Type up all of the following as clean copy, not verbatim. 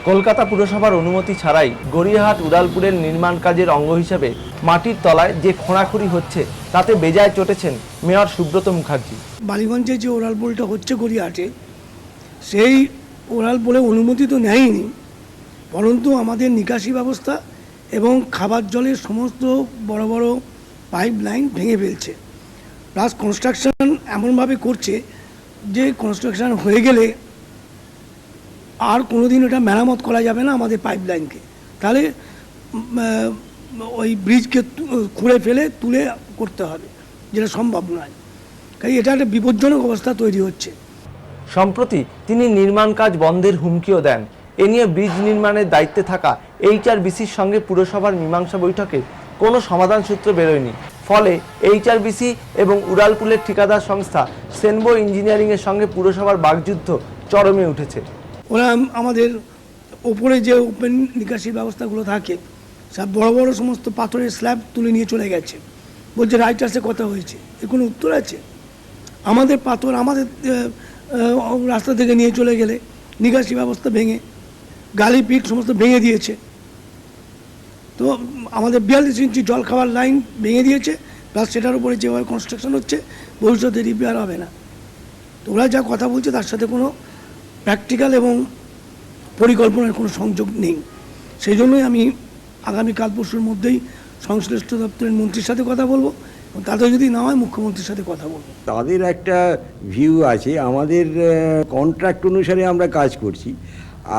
কলকাতা পুরসভার অনুমতি ছাড়াই গড়িয়াহাট উড়ালপুলের নির্মাণ কাজের অঙ্গ হিসেবে মাটির তলায় যে খোঁড়াখুঁড়ি হচ্ছে তাতে বেজায় চটেছেন মেয়র সুব্রত মুখার্জি। বালিগঞ্জে যে উড়ালপুলটা হচ্ছে গড়িয়াহাটে, সেই উড়ালপুলে অনুমতি তো নেয়নি, পরন্তু আমাদের নিকাশি ব্যবস্থা এবং খাবার জলের সমস্ত বড় বড় পাইপ লাইন ভেঙে ফেলছে। প্লাস কনস্ট্রাকশন এমনভাবে করছে যে কনস্ট্রাকশন হয়ে গেলে আর কোনোদিন ওটা মেরামত করা যাবে না আমাদের পাইপ লাইনকে, তাহলে ওই ব্রিজকে খুঁড়ে ফেলে তুলে করতে হবে, যেটা সম্ভব নয়। কাজে এটা একটা বিপজ্জনক অবস্থা তৈরি হচ্ছে। সম্প্রতি তিনি নির্মাণ কাজ বন্ধের হুমকিও দেন। এ নিয়ে ব্রিজ নির্মাণের দায়িত্বে থাকা HRBCর সঙ্গে পুরসভার মীমাংসা বৈঠকে কোনো সমাধান সূত্র বেরোয়নি। ফলে HRBC এবং উড়ালপুলের ঠিকাদার সংস্থা সেনবো ইঞ্জিনিয়ারিংয়ের সঙ্গে পুরসভার বাকযুদ্ধ চরমে উঠেছে। ওরা আমাদের ওপরে যে ওপেন নিকাশির ব্যবস্থাগুলো থাকে, সব বড় বড় সমস্ত পাথরের স্ল্যাব তুলে নিয়ে চলে গেছে, বলছে রাইটার্সে কথা হয়েছে। এর কোনো উত্তর আছে? আমাদের পাথর আমাদের রাস্তা থেকে নিয়ে চলে গেলে নিকাশি ব্যবস্থা ভেঙে গালি পিট সমস্ত ভেঙে দিয়েছে। তো আমাদের 42 ইঞ্চি জল খাওয়ার লাইন ভেঙে দিয়েছে, প্লাস সেটার উপরে যেভাবে কনস্ট্রাকশন হচ্ছে ভবিষ্যতে রিপেয়ার হবে না। তো ওরা যা কথা বলছে তার সাথে কোনো প্র্যাকটিক্যাল এবং পরিকল্পনার কোনো সংযোগ নেই। সেই জন্যই আমি আগামীকাল পরশুর মধ্যেই সংশ্লিষ্ট দপ্তরের মন্ত্রীর সাথে কথা বলবো, তাদের যদি না হয় মুখ্যমন্ত্রীর সাথে কথা বলবো। তাদের একটা ভিউ আছে, আমাদের কন্ট্রাক্ট অনুসারে আমরা কাজ করছি,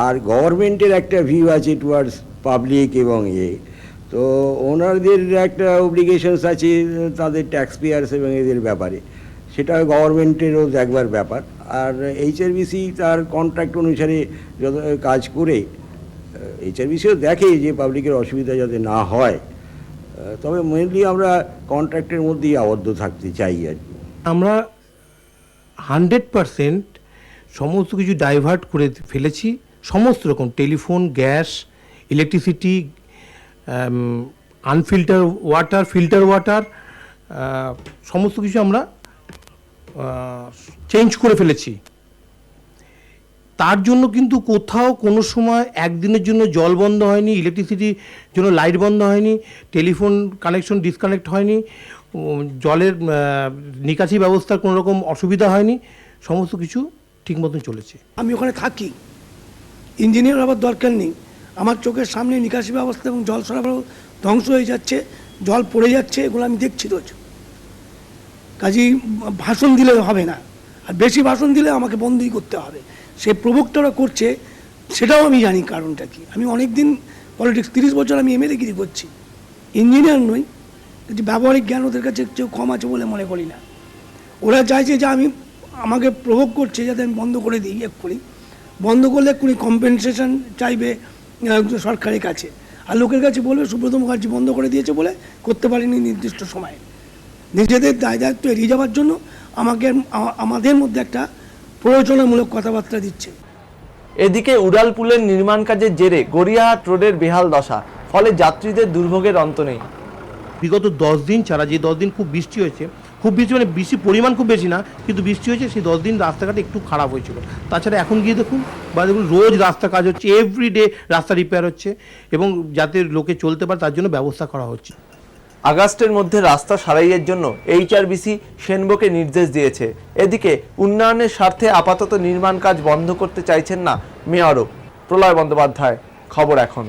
আর গভর্নমেন্টের একটা ভিউ আছে টুয়ার্ডস পাবলিক এবং তো ওনাদের একটা অব্লিগেশনস আছে তাদের ট্যাক্স পেয়ার্স এবং এদের ব্যাপারে, সেটা গভর্নমেন্টেরও দেখবার ব্যাপার। আর HRBC তার কন্ট্রাক্ট অনুসারে যত কাজ করে, HRBCও দেখে যে পাবলিকের অসুবিধা যাতে না হয়, তবে মেনলি আমরা কন্ট্রাক্টের মধ্যেই আবদ্ধ থাকতে চাই আর কি। আমরা 100% সমস্ত কিছু ডাইভার্ট করে ফেলেছি, সমস্ত রকম telephone, gas, electricity, unfilter water, filter water, সমস্ত কিছু আমরা চেঞ্জ করে ফেলেছি। তার জন্য কিন্তু কোথাও কোনো সময় একদিনের জন্য জল বন্ধ হয়নি, ইলেকট্রিসিটির জন্য লাইট বন্ধ হয়নি, টেলিফোন কানেকশন ডিসকানেক্ট হয়নি, জলের নিকাশি ব্যবস্থার কোনো রকম অসুবিধা হয়নি, সমস্ত কিছু ঠিক মতন চলেছে। আমি ওখানে থাকি, ইঞ্জিনিয়ার হবার দরকার নেই। আমার চোখের সামনে নিকাশি ব্যবস্থা এবং জল সরবরাহ ধ্বংস হয়ে যাচ্ছে, জল পড়ে যাচ্ছে, এগুলো আমি দেখছি রোজ। কাজেই ভাষণ দিলে হবে না, আর বেশি ভাষণ দিলে আমাকে বন্ধই করতে হবে। সে প্রবক্তারা করছে, সেটাও আমি জানি কারণটা কি। আমি অনেক দিন পলিটিক্স, 30 বছর আমি MLA গিরি করছি, ইঞ্জিনিয়ার নই। যে ব্যবহারিক জ্ঞান ওদের কাছে কেউ কম আছে বলে মনে করি না। ওরা চাইছে যে আমাকে প্রভোগ করছে যাতে আমি বন্ধ করে দিই এক্ষুনি। বন্ধ করলে এক্ষুনি কম্পেনসেশন চাইবে সরকারের কাছে, আর লোকের কাছে বলবে সুব্রত মুখার্জি বন্ধ করে দিয়েছে বলে করতে পারিনি নির্দিষ্ট সময়ে। নিজেদের দায় দায়িত্ব এড়িয়ে যাওয়ার জন্য আমাদের মধ্যে একটা প্রয়োজনমূলক কথাবার্তা দিচ্ছে। এদিকে উড়ালপুলের নির্মাণ কাজের জেরে গড়িয়াহাট রোডের বেহাল দশা, ফলে যাত্রীদের দুর্ভোগের অন্ত নেই। বিগত 10 দিন ছাড়া, যে 10 দিন খুব বৃষ্টি হয়েছে, খুব বৃষ্টি মানে বৃষ্টির পরিমাণ খুব বেশি না, কিন্তু বৃষ্টি হয়েছে, সেই 10 দিন রাস্তাঘাট একটু খারাপ হয়েছিল। তাছাড়া এখন গিয়ে দেখুন রোজ রাস্তা কাজ হচ্ছে, এভরিডে রাস্তা রিপেয়ার হচ্ছে, এবং যাতে লোকে চলতে পারে তার জন্য ব্যবস্থা করা হচ্ছে। আগস্টের মধ্যে রাস্তা সারাইয়ের জন্য HRBC সেনবোকে নির্দেশ দিয়েছে। এদিকে উন্নয়নের স্বার্থে আপাতত নির্মাণ কাজ বন্ধ করতে চাইছেন না মেয়রও। প্রলয় বন্দ্যোপাধ্যায়, খবর এখন।